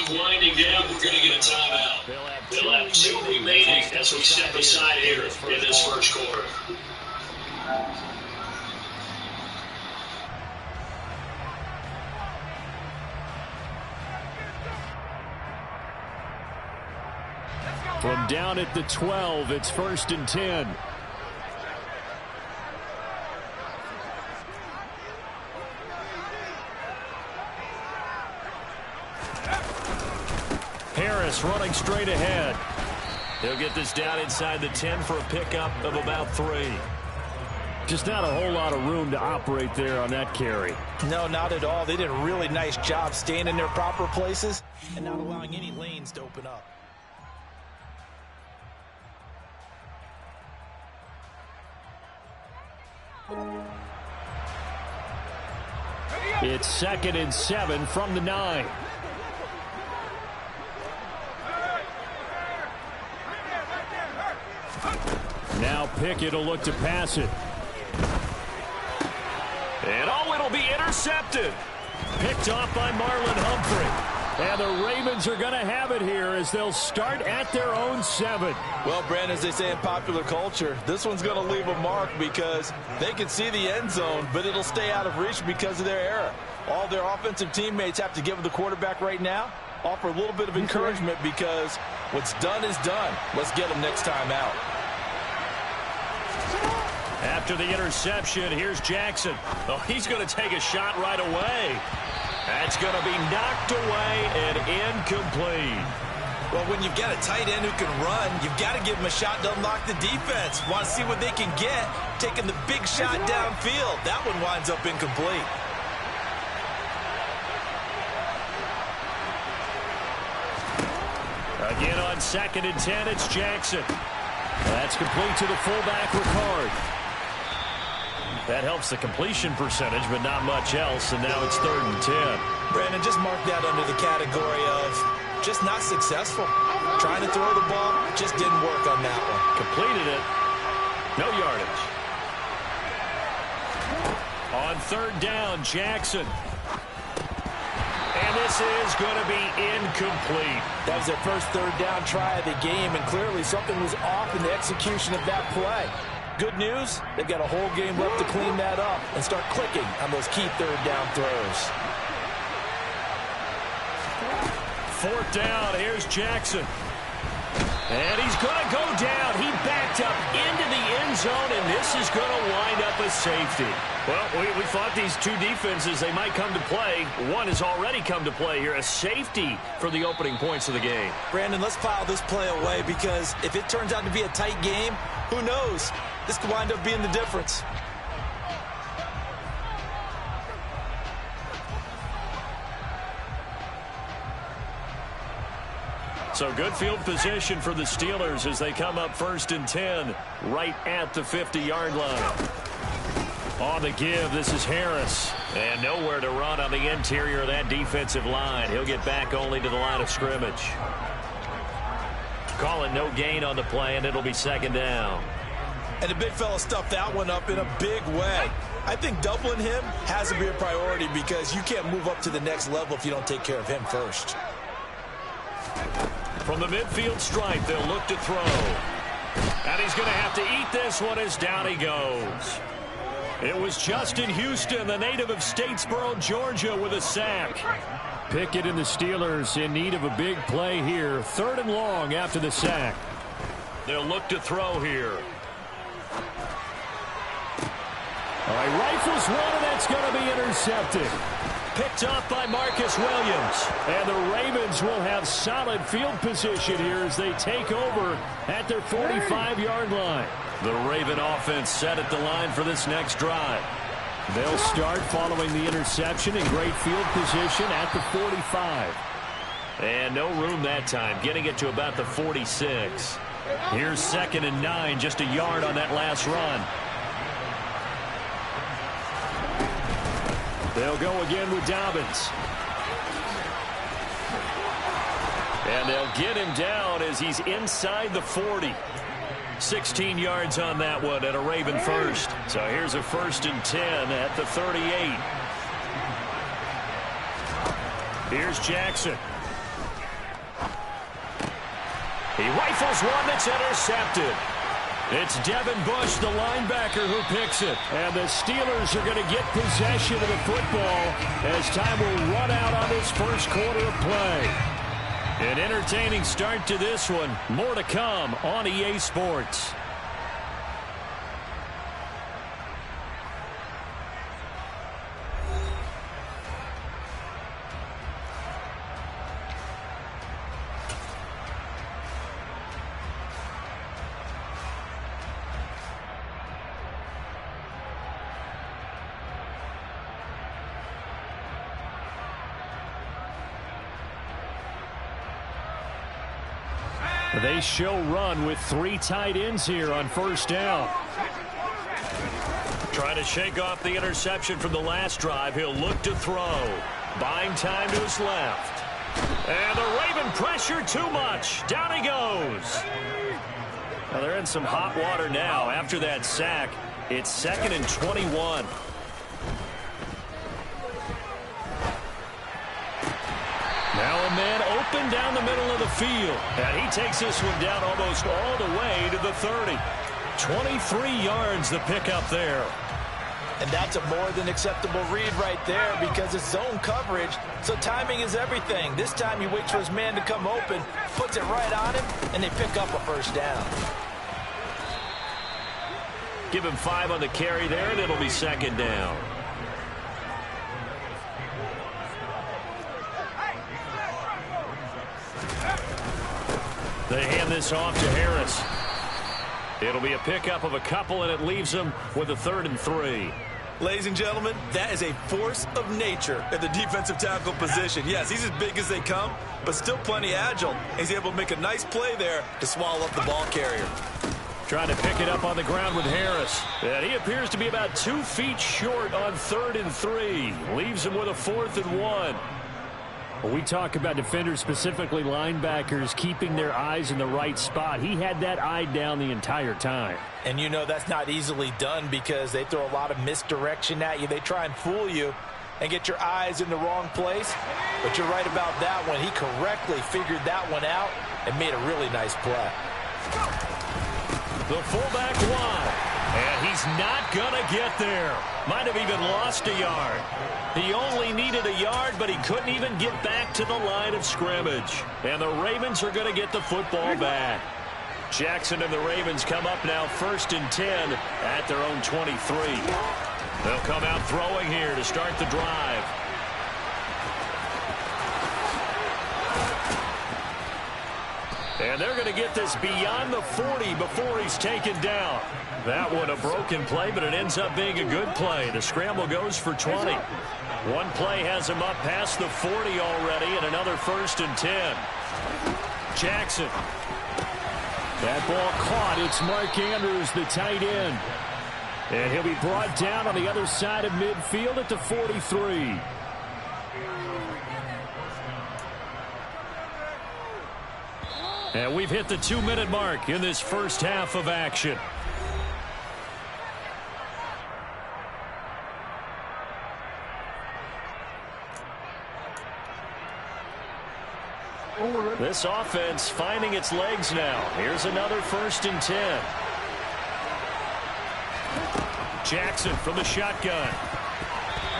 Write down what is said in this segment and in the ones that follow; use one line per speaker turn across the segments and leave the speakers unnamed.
clock winding down. We're going to get a timeout. They'll have 2 remaining as we step aside here in this first quarter.
From down at the 12, it's 1st and 10. Harris running straight ahead. He'll get this down inside the 10 for a pickup of about 3. Just not a whole lot of room to operate there on that carry.
No, not at all. They did a really nice job staying in their proper places and not allowing any lanes to open up.
It's 2nd and 7 from the 9. Now Pickett will look to pass it. And it'll be intercepted. Picked off by Marlon Humphrey. And the Ravens are going to have it here as they'll start at their own 7.
Well, Brandon, as they say in popular culture, this one's going to leave a mark because they can see the end zone, but it'll stay out of reach because of their error. All their offensive teammates have to give the quarterback right now, offer a little bit of encouragement because what's done is done. Let's get them next time out.
After the interception, here's Jackson. Oh, he's going to take a shot right away. That's going to be knocked away and incomplete.
Well, when you've got a tight end who can run, you've got to give him a shot to unlock the defense. Want to see what they can get, taking the big shot downfield. That one winds up incomplete.
Again on 2nd and 10, it's Jackson. That's complete to the fullback, Ricard. That helps the completion percentage, but not much else, and now it's 3rd and 10.
Brandon, just mark that under the category of just not successful. Trying to throw the ball, just didn't work on that one.
Completed it. No yardage. On 3rd down, Jackson. And this is going to be incomplete.
That was their first 3rd down try of the game, and clearly something was off in the execution of that play. Good news, they've got a whole game left to clean that up and start clicking on those key 3rd down throws.
4th down, here's Jackson. And he's going to go down. He backed up into the end zone, and this is going to wind up a safety. Well, we thought these two defenses, they might come to play. One has already come to play here, a safety for the opening points of the game.
Brandon, let's file this play away because if it turns out to be a tight game, who knows? This could wind up being the difference.
So good field position for the Steelers as they come up 1st and 10 right at the 50-yard line. On the give, this is Harris. And nowhere to run on the interior of that defensive line. He'll get back only to the line of scrimmage. Call it no gain on the play, and it'll be 2nd down.
And the big fella stuffed that one up in a big way. I think doubling him has to be a priority because you can't move up to the next level if you don't take care of him first.
From the midfield stripe, they'll look to throw. And he's going to have to eat this one as down he goes. It was Justin Houston, the native of Statesboro, Georgia, with a sack. Pickett and the Steelers in need of a big play here. 3rd and long after the sack. They'll look to throw here. All right, rifles one, and that's going to be intercepted. Picked off by Marcus Williams. And the Ravens will have solid field position here as they take over at their 45-yard line. The Raven offense set at the line for this next drive. They'll start following the interception in great field position at the 45. And no room that time, getting it to about the 46. Here's 2nd and 9, just a yard on that last run. They'll go again with Dobbins. And they'll get him down as he's inside the 40. 16 yards on that one and a Raven first. So here's a 1st and 10 at the 38. Here's Jackson. He rifles one that's intercepted. It's Devin Bush, the linebacker, who picks it. And the Steelers are going to get possession of the football as time will run out on this first quarter of play. An entertaining start to this one. More to come on EA Sports. They show run with 3 tight ends here on first down. Trying to shake off the interception from the last drive. He'll look to throw. Buying time to his left. And the Raven pressure too much. Down he goes. Now they're in some hot water now after that sack. It's 2nd and 21. Now a man open down the middle of the field. And he takes this one down almost all the way to the 30. 23 yards the pickup there.
And that's a more than acceptable read right there because it's zone coverage, so timing is everything. This time he waits for his man to come open, puts it right on him, and they pick up a first down.
Give him 5 on the carry there, and it'll be 2nd down. They hand this off to Harris. It'll be a pickup of a couple, and it leaves them with a 3rd and 3.
Ladies and gentlemen, that is a force of nature at the defensive tackle position. Yes, he's as big as they come, but still plenty agile. He's able to make a nice play there to swallow up the ball carrier.
Trying to pick it up on the ground with Harris. And he appears to be about 2 feet short on 3rd and 3. Leaves him with a 4th and 1. We talk about defenders, specifically linebackers, keeping their eyes in the right spot. He had that eye down the entire time.
And you know that's not easily done because they throw a lot of misdirection at you. They try and fool you and get your eyes in the wrong place. But you're right about that one. He correctly figured that one out and made a really nice play.
The fullback wide. And he's not going to get there. Might have even lost a yard. He only needed a yard, but he couldn't even get back to the line of scrimmage. And the Ravens are going to get the football back. Jackson and the Ravens come up now 1st and 10 at their own 23. They'll come out throwing here to start the drive. And they're going to get this beyond the 40 before he's taken down. That one a broken play, but it ends up being a good play. The scramble goes for 20. One play has him up past the 40 already, and another 1st and 10. Jackson. That ball caught. It's Mark Andrews, the tight end. And he'll be brought down on the other side of midfield at the 43. And we've hit the 2-minute mark in this first half of action. This offense finding its legs now. Here's another 1st and 10. Jackson from the shotgun.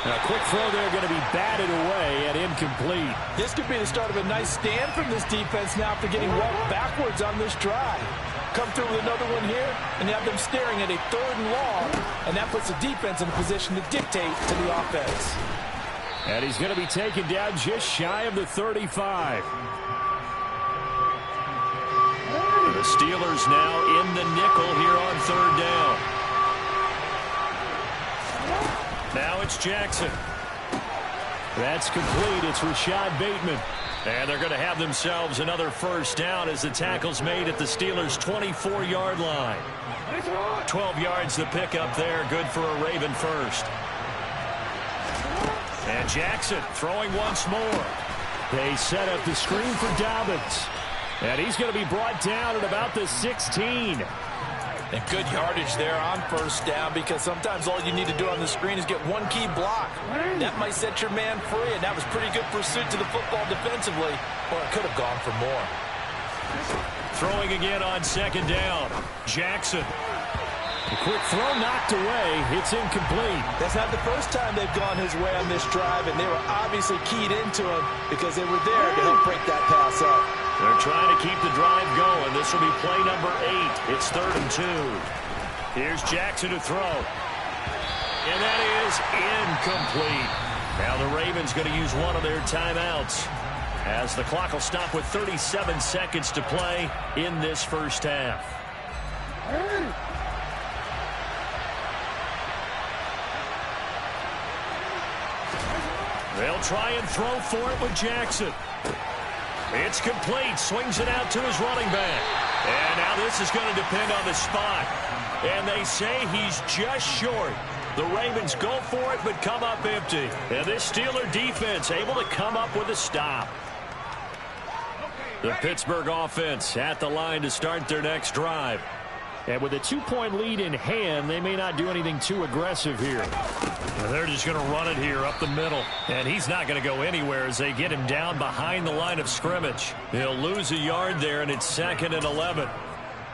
A quick throw there going to be batted away and incomplete.
This could be the start of a nice stand from this defense now after getting walked backwards on this drive. Come through with another one here, and you have them staring at a 3rd and long, and that puts the defense in a position to dictate to the offense.
And he's going to be taken down just shy of the 35. The Steelers now in the nickel here on 3rd down. Now it's Jackson. That's complete. It's Rashad Bateman. And they're going to have themselves another first down as the tackle's made at the Steelers' 24-yard line. 12 yards the pickup there. Good for a Raven first. And Jackson throwing once more. They set up the screen for Dobbins. And he's going to be brought down at about the 16.
And good yardage there on first down because sometimes all you need to do on the screen is get one key block. That might set your man free, and that was pretty good pursuit to the football defensively, or it could have gone for more.
Throwing again on second down. Jackson. A quick throw knocked away. It's incomplete.
That's not the first time they've gone his way on this drive, and they were obviously keyed into him because they were there to help break that pass up.
They're trying to keep the drive going. This will be play number 8. It's 3rd and 2. Here's Jackson to throw. And that is incomplete. Now the Ravens going to use one of their timeouts, as the clock will stop with 37 seconds to play in this first half. They'll try and throw for it with Jackson. It's complete. Swings it out to his running back. And now this is going to depend on the spot. And they say he's just short. The Ravens go for it but come up empty. And this Steeler defense able to come up with a stop. The Pittsburgh offense at the line to start their next drive. And with a 2-point lead in hand, they may not do anything too aggressive here. They're just going to run it here up the middle. And he's not going to go anywhere as they get him down behind the line of scrimmage. He'll lose a yard there, and it's 2nd and 11.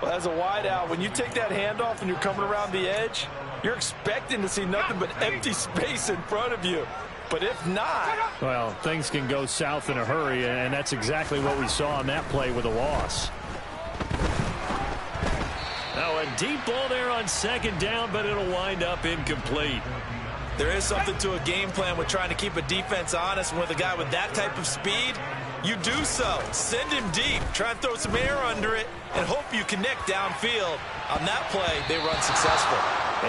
Well, as a wideout, when you take that handoff and you're coming around the edge, you're expecting to see nothing but empty space in front of you. But if not...
well, things can go south in a hurry, and that's exactly what we saw on that play with a loss. Now a deep ball there on second down, but it'll wind up incomplete.
There is something to a game plan with trying to keep a defense honest. And with a guy with that type of speed, you do so. Send him deep. Try and throw some air under it and hope you connect downfield. On that play, they run successful.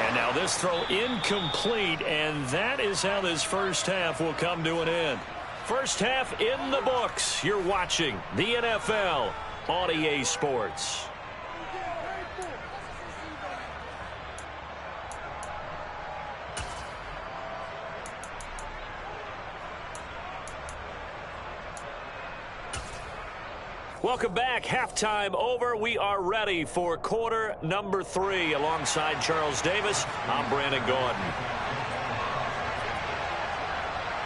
And now this throw incomplete, and that is how this first half will come to an end. First half in the books. You're watching the NFL on EA Sports. Welcome back. Halftime over. We are ready for quarter number 3. Alongside Charles Davis, I'm Brandon Gordon.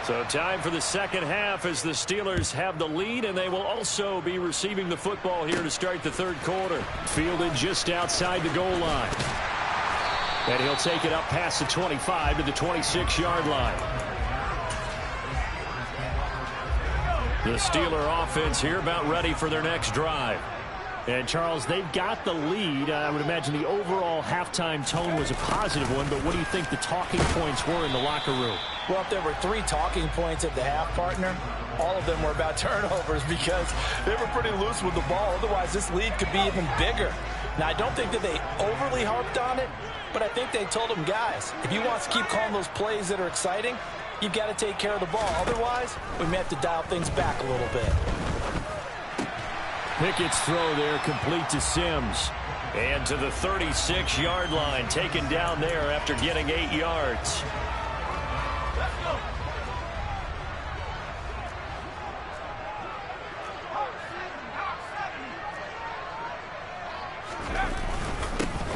So time for the second half as the Steelers have the lead, and they will also be receiving the football here to start the third quarter. Fielded just outside the goal line. And he'll take it up past the 25 to the 26-yard line. The Steeler offense here about ready for their next drive. And, Charles, they've got the lead. I would imagine the overall halftime tone was a positive one, but what do you think the talking points were in the locker room?
Well, if there were 3 talking points at the half, partner, all of them were about turnovers because they were pretty loose with the ball. Otherwise, this lead could be even bigger. Now, I don't think that they overly harped on it, but I think they told them, guys, if you want to keep calling those plays that are exciting, you've got to take care of the ball. Otherwise, we may have to dial things back a little bit.
Pickett's throw there complete to Sims. And to the 36-yard line, taken down there after getting 8 yards.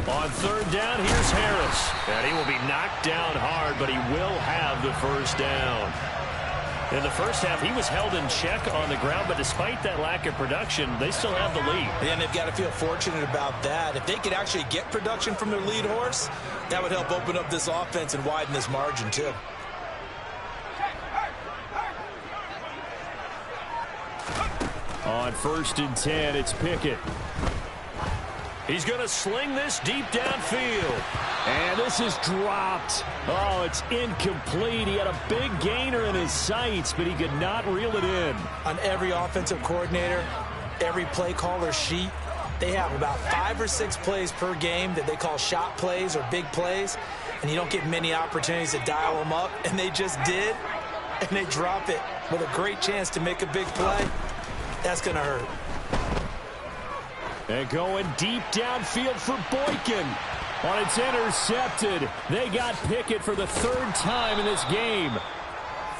On third down, here's Harris. And he will be knocked down hard, but he will have the first down. In the first half, he was held in check on the ground, but despite that lack of production, they still have the lead.
And they've got to feel fortunate about that. If they could actually get production from their lead horse, that would help open up this offense and widen this margin, too.
On 1st and 10, it's Pickett. He's going to sling this deep downfield. And this is dropped. Oh, it's incomplete. He had a big gainer in his sights, but he could not reel it in.
On every offensive coordinator, every play caller sheet, they have about 5 or 6 plays per game that they call shot plays or big plays, and you don't get many opportunities to dial them up, and they just did, and they drop it with a great chance to make a big play. That's going to hurt.
And going deep downfield for Boykin. But it's intercepted. They got Pickett for the 3rd time in this game.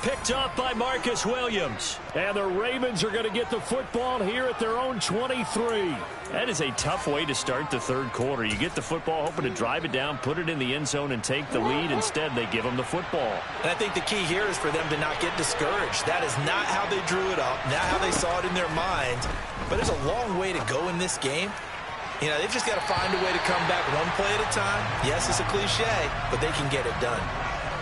Picked up by Marcus Williams. And the Ravens are going to get the football here at their own 23. That is a tough way to start the third quarter. You get the football, hoping to drive it down, put it in the end zone, and take the lead. Instead, they give them the football.
And I think the key here is for them to not get discouraged. That is not how they drew it up, not how they saw it in their mind. But there's a long way to go in this game. You know, they've just got to find a way to come back one play at a time. Yes, it's a cliche, but they can get it done.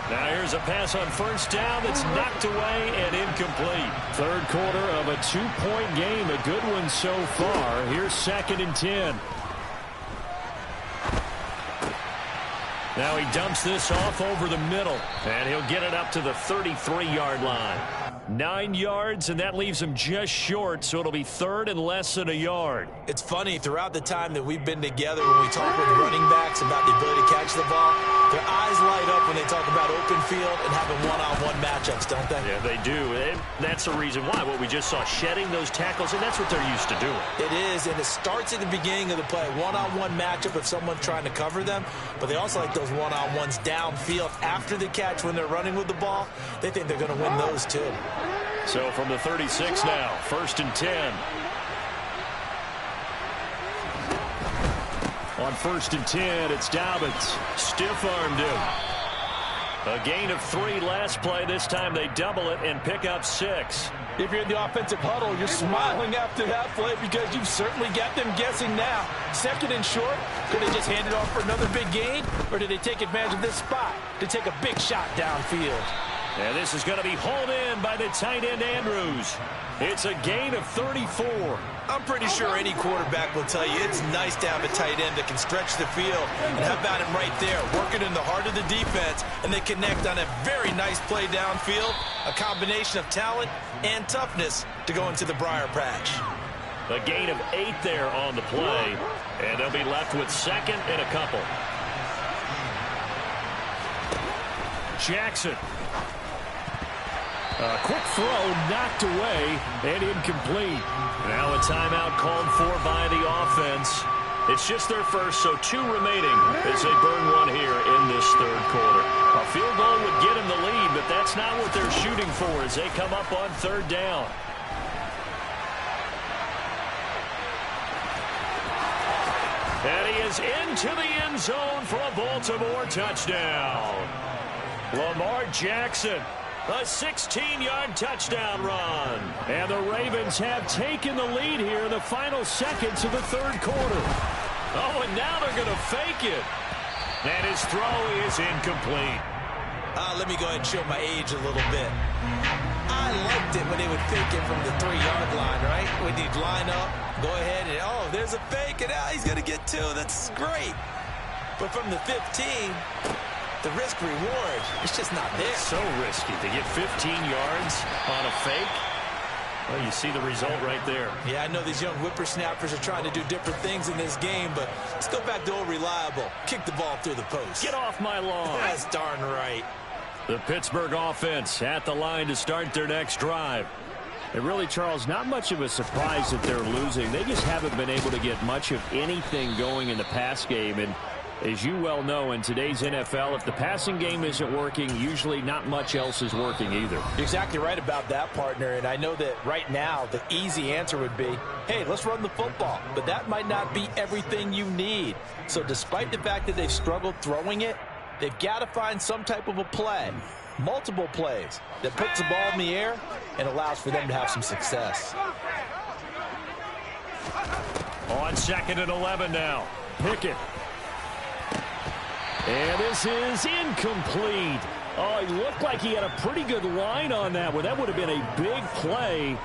Now here's a pass on first down that's knocked away and incomplete. Third quarter of a 2-point game. A good one so far. Here's 2nd and 10. Now he dumps this off over the middle. And he'll get it up to the 33-yard line. 9 yards, and that leaves him just short, so it'll be 3rd and less than a yard.
It's funny, throughout the time that we've been together, when we talk with running backs about the ability to catch the ball, their eyes light up when they talk about open field and having one-on-one matchups, don't they?
Yeah, they do. And that's the reason why. What we just saw, shedding those tackles, and that's what they're used to doing.
It is, and it starts at the beginning of the play. One-on-one matchup if someone's trying to cover them, but they also like those one-on-ones downfield after the catch when they're running with the ball. They think they're going to win those, too.
So from the 36 now, 1st and 10. On 1st and 10, it's Dobbins. Stiff-armed him. A gain of 3 last play. This time they double it and pick up 6.
If you're in the offensive huddle, you're smiling after that play because you've certainly got them guessing now. 2nd and short, could they just hand it off for another big gain? Or did they take advantage of this spot to take a big shot downfield?
And this is going to be hauled in by the tight end Andrews. It's a gain of 34.
I'm pretty sure any quarterback will tell you it's nice to have a tight end that can stretch the field. And how about him right there, working in the heart of the defense, and they connect on a very nice play downfield, a combination of talent and toughness to go into the briar patch.
A gain of 8 there on the play, and they'll be left with 2nd and a couple. Jackson. A quick throw knocked away and incomplete. Now a timeout called for by the offense. It's just their first, so 2 remaining as they burn one here in this third quarter. A field goal would get them the lead, but that's not what they're shooting for as they come up on 3rd down. And he is into the end zone for a Baltimore touchdown. Lamar Jackson. A 16-yard touchdown run. And the Ravens have taken the lead here in the final seconds of the third quarter. Oh, and now they're going to fake it. And his throw is incomplete.
Let me go ahead and show my age a little bit. I liked it when they would fake it from the 3-yard line, right? When you'd line up, go ahead and, oh, there's a fake, and he's going to get 2. That's great. But from the 15... the risk-reward, it's just not there.
It's so risky to get 15 yards on a fake. Well, you see the result right there.
Yeah, I know these young whippersnappers are trying to do different things in this game, but let's go back to old reliable. Kick the ball through the post.
Get off my lawn.
That's darn right.
The Pittsburgh offense at the line to start their next drive. And really, Charles, not much of a surprise that they're losing. They just haven't been able to get much of anything going in the pass game. And as you well know, in today's NFL, if the passing game isn't working, usually not much else is working either.
You're exactly right about that, partner. And I know that right now the easy answer would be, hey, let's run the football. But that might not be everything you need. So despite the fact that they've struggled throwing it, they've got to find some type of a play, multiple plays, that puts the ball in the air and allows for them to have some success.
On 2nd and 11 now. Pickett. And this is incomplete. Oh, he looked like he had a pretty good line on that one. That would have been a big play,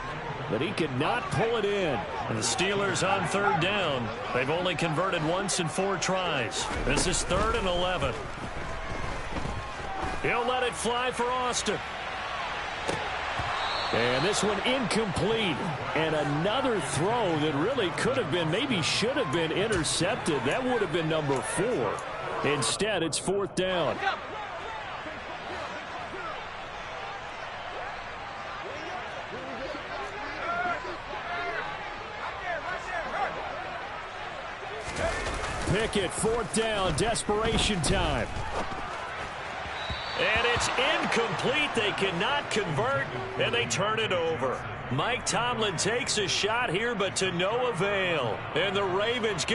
but he could not pull it in. And the Steelers on 3rd down. They've only converted once in 4 tries. This is 3rd and 11. He'll let it fly for Austin. And this one incomplete. And another throw that really could have been, maybe should have been intercepted. That would have been number 4. Instead, it's 4th down. Pickett, 4th down, desperation time. And it's incomplete. They cannot convert, and they turn it over. Mike Tomlin takes a shot here, but to no avail. And the Ravens get